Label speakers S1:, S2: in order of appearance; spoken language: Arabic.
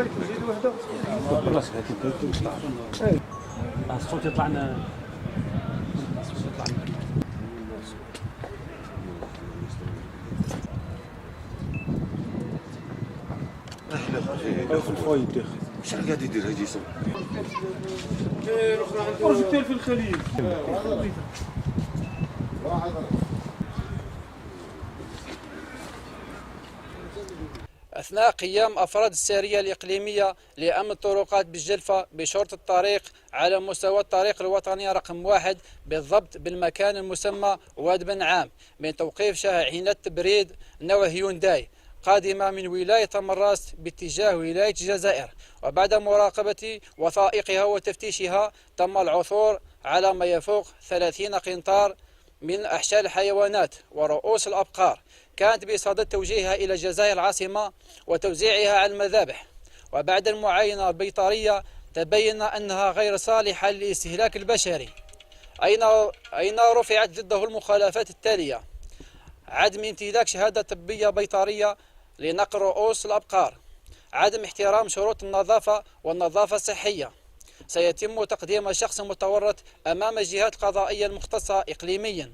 S1: زيد وحده.
S2: خلاص هذيك الصوت يطلع لنا.
S1: في الفايد
S3: شحال قاعد يدير هادي يسوي؟
S1: بروجيكتير في الخليل.
S4: أثناء قيام أفراد السارية الإقليمية لأمن الطرقات بالجلفة بشرطة الطريق على مستوى الطريق الوطني رقم 1 بالضبط بالمكان المسمى واد بن عام من توقيف شاحنة تبريد نوع هيونداي قادمة من ولاية مراس باتجاه ولاية الجزائر، وبعد مراقبة وثائقها وتفتيشها تم العثور على ما يفوق 30 قنطار من أحشاء الحيوانات ورؤوس الأبقار كانت بصدد توجيهها إلى الجزائر العاصمة وتوزيعها على المذابح. وبعد المعاينة البيطرية تبين أنها غير صالحة للاستهلاك البشري. أين رفعت ضده المخالفات التالية: عدم امتلاك شهادة طبية بيطرية لنقل رؤوس الأبقار، عدم احترام شروط النظافة والنظافة الصحية. سيتم تقديم الشخص المتورط أمام الجهات القضائية المختصة إقليميا.